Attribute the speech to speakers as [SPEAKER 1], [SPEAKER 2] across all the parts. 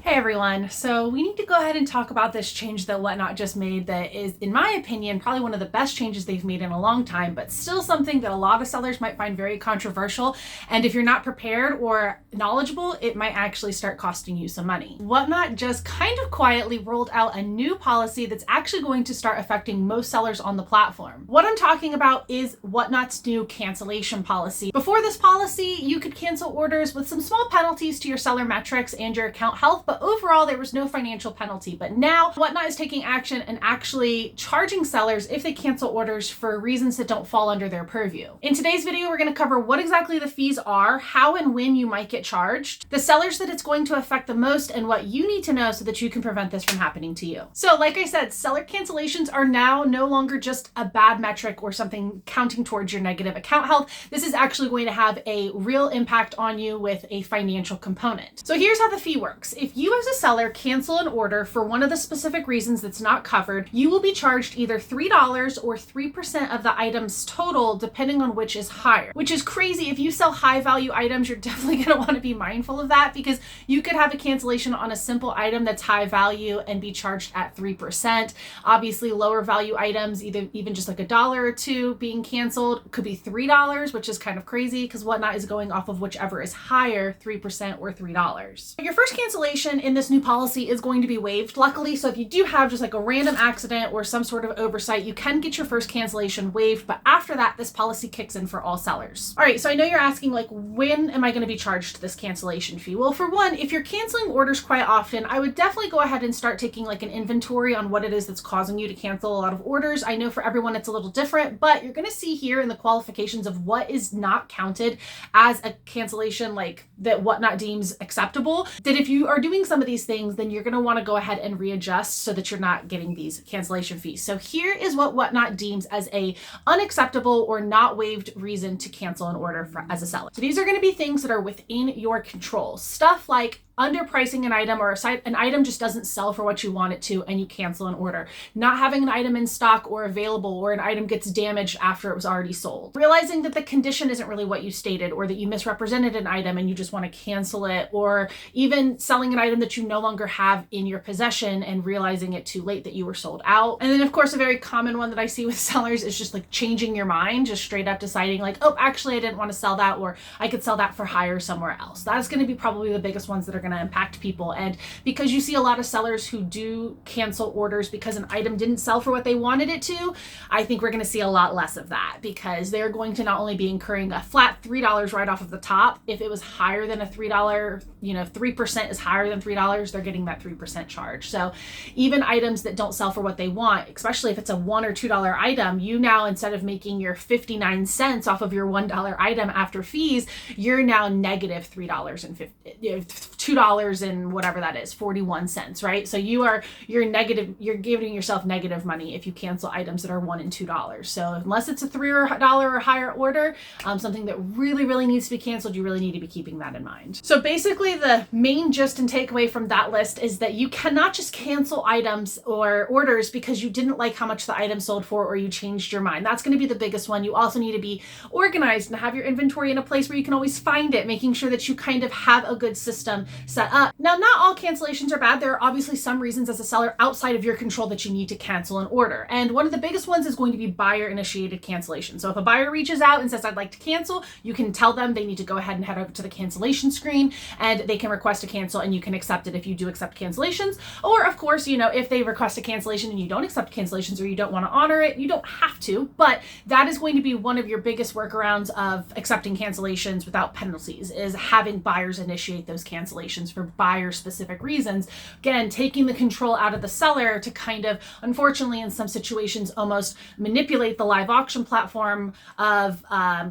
[SPEAKER 1] Hey everyone, so we need to go ahead and talk about this change that Whatnot just made that is, in my opinion, probably one of the best changes they've made in a long time, but still something that a lot of sellers might find very controversial. And if you're not prepared or knowledgeable, it might actually start costing you some money. Whatnot just kind of quietly rolled out a new policy that's actually going to start affecting most sellers on the platform. What I'm talking about is Whatnot's new cancellation policy. Before this policy, you could cancel orders with some small penalties to your seller metrics and your account health, but overall there was no financial penalty. But now Whatnot is taking action and actually charging sellers if they cancel orders for reasons that don't fall under their purview. In today's video, we're going to cover what exactly the fees are, how and when you might get charged, the sellers that it's going to affect the most, and what you need to know so that you can prevent this from happening to you. So like I said, seller cancellations are now no longer just a bad metric or something counting towards your negative account health. This is actually going to have a real impact on you with a financial component. So here's how the fee works. If you as a seller cancel an order for one of the specific reasons that's not covered, you will be charged either $3 or 3% of the item's total, depending on which is higher, which is crazy. If you sell high value items, you're definitely going to want to be mindful of that, because you could have a cancellation on a simple item that's high value and be charged at 3%. Obviously, lower value items, even just like $1 or $2 being canceled, could be $3, which is kind of crazy because Whatnot is going off of whichever is higher, 3% or $3. Your first cancellation in this new policy is going to be waived, luckily. So if you do have just like a random accident or some sort of oversight, you can get your first cancellation waived. But after that, this policy kicks in for all sellers. All right, so I know you're asking, like, when am I going to be charged this cancellation fee? Well, for one, if you're canceling orders quite often, I would definitely go ahead and start taking like an inventory on what it is that's causing you to cancel a lot of orders. I know for everyone it's a little different, but you're going to see here in the qualifications of what is not counted as a cancellation, like that Whatnot deems acceptable, that if you are doing some of these things, then you're going to want to go ahead and readjust so that you're not getting these cancellation fees. So here is what Whatnot deems as a unacceptable or not waived reason to cancel an order as a seller. So these are going to be things that are within your control. Stuff like underpricing an item, or an item just doesn't sell for what you want it to and you cancel an order. Not having an item in stock or available, or an item gets damaged after it was already sold. Realizing that the condition isn't really what you stated, or that you misrepresented an item and you just want to cancel it, or even selling an item that you no longer have in your possession and realizing it too late that you were sold out. And then of course, a very common one that I see with sellers is just like changing your mind, just straight up deciding like, oh, actually I didn't want to sell that, or I could sell that for higher somewhere else. That's going to be probably the biggest ones that are going to impact people. And because you see a lot of sellers who do cancel orders because an item didn't sell for what they wanted it to, I think we're going to see a lot less of that, because they're going to not only be incurring a flat $3 right off of the top. If it was higher than a $3, 3% is higher than $3, they're getting that 3% charge. So even items that don't sell for what they want, especially if it's a $1 or $2 item, you now, instead of making your 59 cents off of your $1 item after fees, you're now negative $2 and whatever that is, 41 cents, right? So you're giving yourself negative money if you cancel items that are $1 and $2. So unless it's a $3 or higher order, something that really, really needs to be canceled, you really need to be keeping that in mind. So basically the main gist and takeaway from that list is that you cannot just cancel items or orders because you didn't like how much the item sold for, or you changed your mind. That's going to be the biggest one. You also need to be organized and have your inventory in a place where you can always find it, making sure that you kind of have a good system set up. Now, not all cancellations are bad. There are obviously some reasons as a seller outside of your control that you need to cancel an order. And one of the biggest ones is going to be buyer initiated cancellation. So if a buyer reaches out and says, I'd like to cancel, you can tell them they need to go ahead and head over to the cancellation screen and they can request a cancel, and you can accept it if you do accept cancellations. Or of course, if they request a cancellation and you don't accept cancellations, or you don't want to honor it, you don't have to, but that is going to be one of your biggest workarounds of accepting cancellations without penalties, is having buyers initiate those cancellations for buyer specific reasons. Again, taking the control out of the seller to kind of, unfortunately, in some situations, almost manipulate the live auction platform of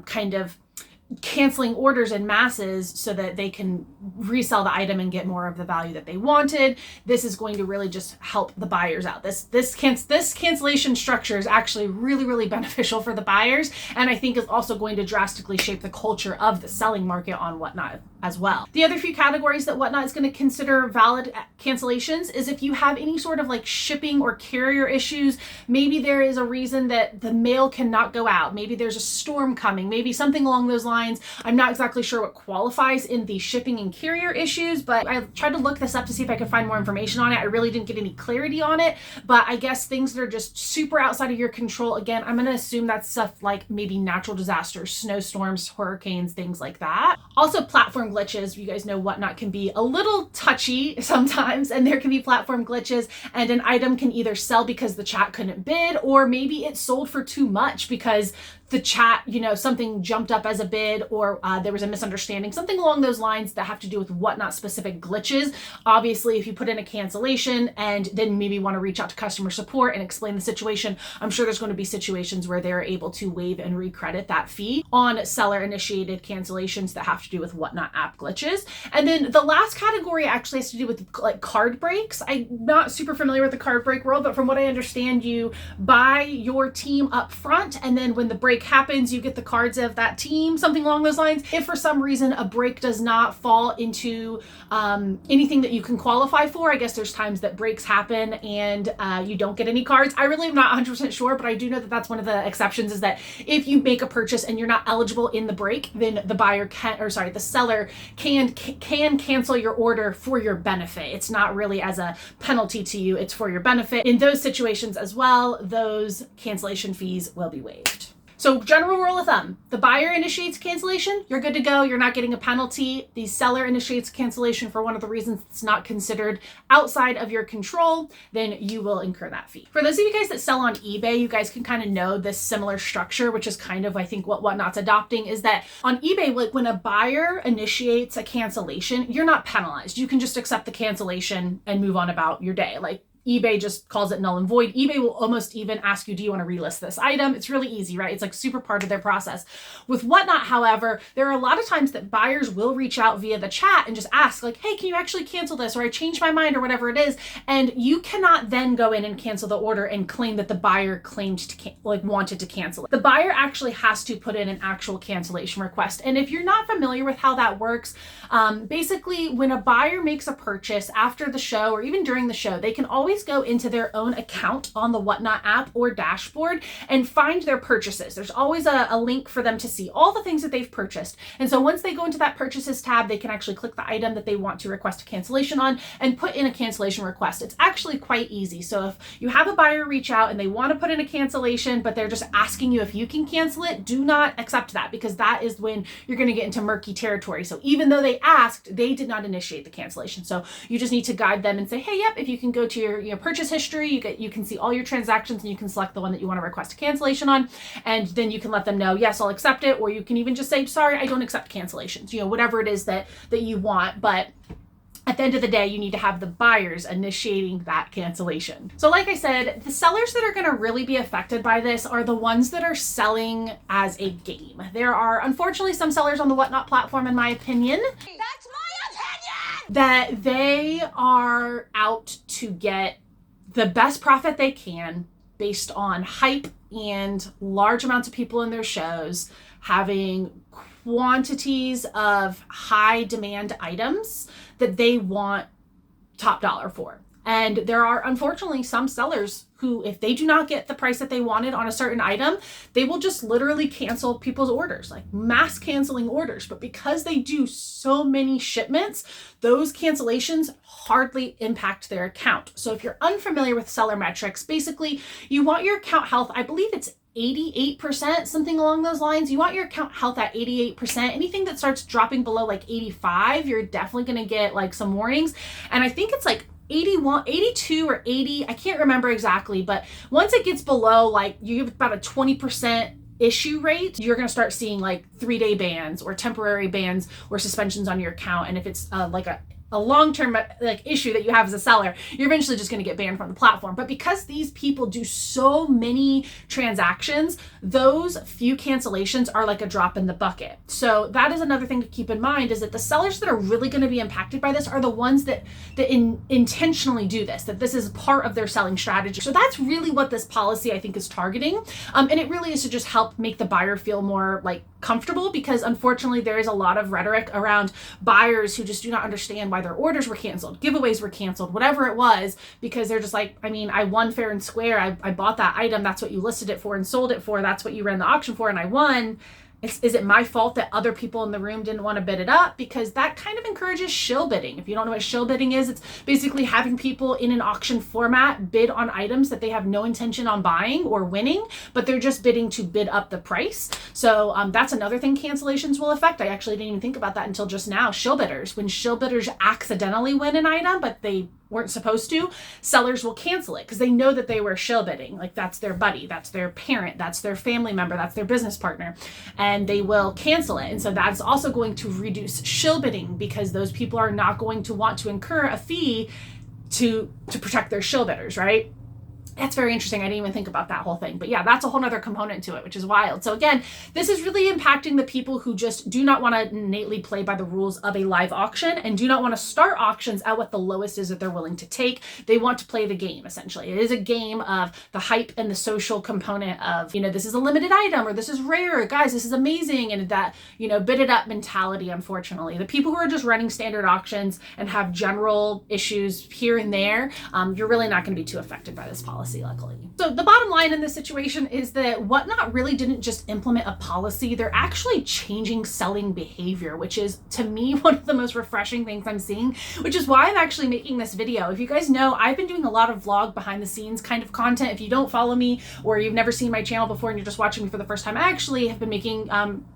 [SPEAKER 1] kind of canceling orders in masses so that they can resell the item and get more of the value that they wanted. This is going to really just help the buyers out. This cancellation structure is actually really, really beneficial for the buyers, and I think is also going to drastically shape the culture of the selling market on Whatnot as well. The other few categories that Whatnot is going to consider valid cancellations is if you have any sort of like shipping or carrier issues. Maybe there is a reason that the mail cannot go out. Maybe there's a storm coming. Maybe something along those lines lines. I'm not exactly sure what qualifies in the shipping and carrier issues, but I tried to look this up to see if I could find more information on it. I really didn't get any clarity on it, but I guess things that are just super outside of your control, again, I'm going to assume that's stuff like maybe natural disasters, snowstorms, hurricanes, things like that. Also, platform glitches. You guys know Whatnot can be a little touchy sometimes, and there can be platform glitches, and an item can either sell because the chat couldn't bid, or maybe it sold for too much because the chat, something jumped up as a bid, or there was a misunderstanding, something along those lines that have to do with Whatnot specific glitches. Obviously, if you put in a cancellation and then maybe want to reach out to customer support and explain the situation, I'm sure there's going to be situations where they're able to waive and recredit that fee on seller initiated cancellations that have to do with Whatnot app glitches. And then the last category actually has to do with like card breaks. I'm not super familiar with the card break world, but from what I understand, you buy your team up front, and then when the break happens, you get the cards of that team, something along those lines. If for some reason a break does not fall into anything that you can qualify for, I guess there's times that breaks happen and you don't get any cards. I really am not 100% sure, but I do know that that's one of the exceptions, is that if you make a purchase and you're not eligible in the break, then the seller can cancel your order for your benefit. It's not really as a penalty to you, it's for your benefit. In those situations as well, those cancellation fees will be waived. So general rule of thumb, the buyer initiates cancellation, you're good to go. You're not getting a penalty. The seller initiates cancellation for one of the reasons it's not considered outside of your control, then you will incur that fee. For those of you guys that sell on eBay, you guys can kind of know this similar structure, which is kind of, I think, what Whatnot's adopting, is that on eBay, like when a buyer initiates a cancellation, you're not penalized. You can just accept the cancellation and move on about your day. Like eBay just calls it null and void. eBay will almost even ask you, do you want to relist this item? It's really easy, right? It's like super part of their process. With Whatnot, however, there are a lot of times that buyers will reach out via the chat and just ask like, hey, can you actually cancel this? Or I changed my mind, or whatever it is. And you cannot then go in and cancel the order and claim that the buyer claimed to wanted to cancel it. The buyer actually has to put in an actual cancellation request. And if you're not familiar with how that works, basically when a buyer makes a purchase after the show or even during the show, they can always go into their own account on the Whatnot app or dashboard and find their purchases. There's always a link for them to see all the things that they've purchased. And so once they go into that purchases tab, they can actually click the item that they want to request a cancellation on and put in a cancellation request. It's actually quite easy. So if you have a buyer reach out and they want to put in a cancellation, but they're just asking you if you can cancel it, do not accept that, because that is when you're going to get into murky territory. So even though they asked, they did not initiate the cancellation. So you just need to guide them and say, hey, yep, if you can go to your purchase history, you can see all your transactions and you can select the one that you want to request a cancellation on, and then you can let them know, yes, I'll accept it, or you can even just say, sorry, I don't accept cancellations, whatever it is that you want. But at the end of the day, you need to have the buyers initiating that cancellation. So like I said, the sellers that are going to really be affected by this are the ones that are selling as a game. There are unfortunately some sellers on the Whatnot platform, in my opinion, that's my opinion, that they are out to get the best profit they can based on hype and large amounts of people in their shows, having quantities of high demand items that they want top dollar for. And there are unfortunately some sellers who, if they do not get the price that they wanted on a certain item, they will just literally cancel people's orders, like mass canceling orders. But because they do so many shipments, those cancellations hardly impact their account. So if you're unfamiliar with seller metrics, basically you want your account health, I believe it's 88%, something along those lines. You want your account health at 88%. Anything that starts dropping below like 85, you're definitely going to get like some warnings. And I think it's like 81, 82 or 80. I can't remember exactly, but once it gets below, like you have about a 20% issue rate, you're going to start seeing like 3-day bans or temporary bans or suspensions on your account. And if it's like a long-term like issue that you have as a seller, you're eventually just going to get banned from the platform. But because these people do so many transactions, those few cancellations are like a drop in the bucket. So that is another thing to keep in mind, is that the sellers that are really going to be impacted by this are the ones that intentionally do this, that this is part of their selling strategy. So that's really what this policy, I think, is targeting. And it really is to just help make the buyer feel more like comfortable, because unfortunately there is a lot of rhetoric around buyers who just do not understand why their orders were canceled, giveaways were canceled, whatever it was, because they're just like, I mean, I won fair and square. I bought that item. That's what you listed it for and sold it for. That's what you ran the auction for, and I won. Is it my fault that other people in the room didn't want to bid it up? Because that kind of encourages shill bidding. If you don't know what shill bidding is, it's basically having people in an auction format bid on items that they have no intention on buying or winning, but they're just bidding to bid up the price. So that's another thing cancellations will affect. I actually didn't even think about that until just now. Shill bidders. When shill bidders accidentally win an item, but they weren't supposed to, sellers will cancel it because they know that they were shill bidding. Like that's their buddy, that's their parent, that's their family member, that's their business partner, and they will cancel it. And so that's also going to reduce shill bidding because those people are not going to want to incur a fee to protect their shill bidders, right? That's very interesting. I didn't even think about that whole thing. But yeah, that's a whole nother component to it, which is wild. So again, this is really impacting the people who just do not want to innately play by the rules of a live auction and do not want to start auctions at what the lowest is that they're willing to take. They want to play the game, essentially. It is a game of the hype and the social component of, this is a limited item or this is rare. Guys, this is amazing. And that, bid it up mentality, unfortunately. The people who are just running standard auctions and have general issues here and there, you're really not going to be too affected by this policy. Luckily. So the bottom line in this situation is that Whatnot really didn't just implement a policy, they're actually changing selling behavior, which is to me one of the most refreshing things I'm seeing, which is why I'm actually making this video. If you guys know, I've been doing a lot of vlog behind the scenes kind of content. If you don't follow me or you've never seen my channel before and you're just watching me for the first time, I actually have been making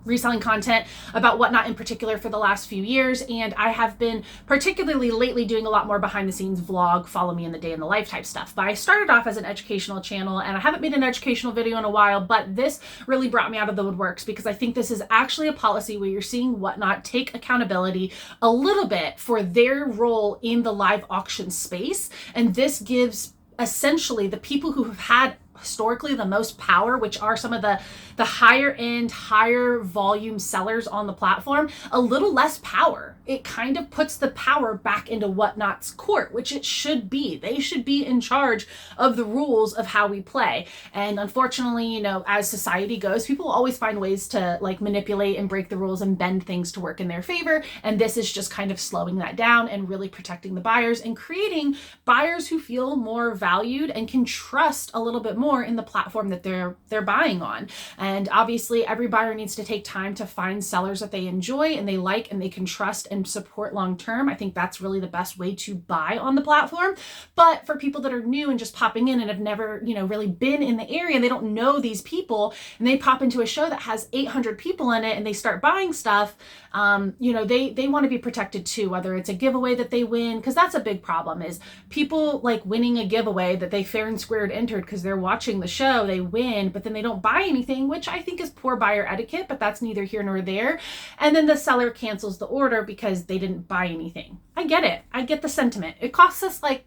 [SPEAKER 1] reselling content about Whatnot in particular for the last few years, and I have been particularly lately doing a lot more behind the scenes vlog, follow me in the day in the life type stuff. But I started off as an educational channel and I haven't made an educational video in a while, but this really brought me out of the woodworks because I think this is actually a policy where you're seeing Whatnot take accountability a little bit for their role in the live auction space. And this gives essentially the people who have had historically the most power, which are some of the higher end, higher volume sellers on the platform, a little less power. It kind of puts the power back into Whatnot's court, which it should be. They should be in charge of the rules of how we play. And unfortunately, as society goes, people always find ways to manipulate and break the rules and bend things to work in their favor. And this is just kind of slowing that down and really protecting the buyers and creating buyers who feel more valued and can trust a little bit more in the platform that they're buying on. And obviously every buyer needs to take time to find sellers that they enjoy and they like and they can trust and support long term. I think that's really the best way to buy on the platform. But for people that are new and just popping in and have never, really been in the area, and they don't know these people, and they pop into a show that has 800 people in it and they start buying stuff, they want to be protected too, whether it's a giveaway that they win, because that's a big problem is people winning a giveaway that they fair and squared entered because they're watching the show, they win, but then they don't buy anything, which I think is poor buyer etiquette, but that's neither here nor there. And then the seller cancels the order because they didn't buy anything. I get it. I get the sentiment. It costs us $4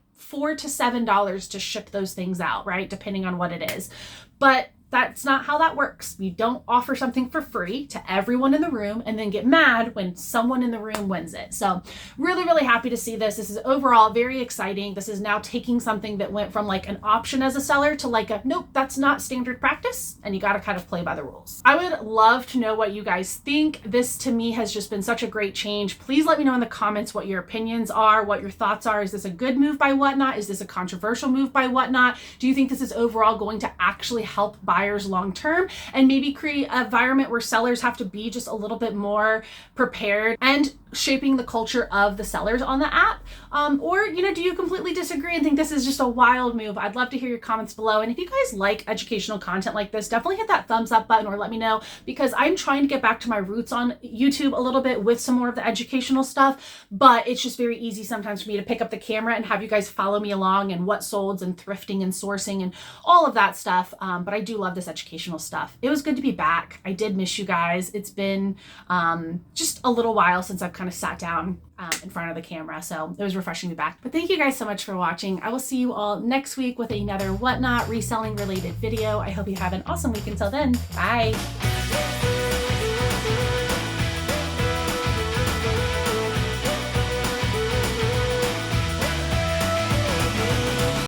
[SPEAKER 1] to $7 to ship those things out, right? Depending on what it is. But that's not how that works. You don't offer something for free to everyone in the room and then get mad when someone in the room wins it. So really, really happy to see this. This is overall very exciting. This is now taking something that went from an option as a seller to nope, that's not standard practice. And you got to kind of play by the rules. I would love to know what you guys think. This to me has just been such a great change. Please let me know in the comments what your opinions are, what your thoughts are. Is this a good move by Whatnot? Is this a controversial move by Whatnot? Do you think this is overall going to actually help buyers long term and maybe create an environment where sellers have to be just a little bit more prepared and shaping the culture of the sellers on the app? Or do you completely disagree and think this is just a wild move? I'd love to hear your comments below. And if you guys like educational content like this, definitely hit that thumbs up button or let me know, because I'm trying to get back to my roots on YouTube a little bit with some more of the educational stuff, but it's just very easy sometimes for me to pick up the camera and have you guys follow me along and what solds and thrifting and sourcing and all of that stuff. But I do love this educational stuff. It was good to be back. I did miss you guys. It's been just a little while since I've kind of sat down in front of the camera, so it was refreshing to be back. But thank you guys so much for watching. I will see you all next week with another Whatnot reselling related video. I hope you have an awesome week until then. Bye.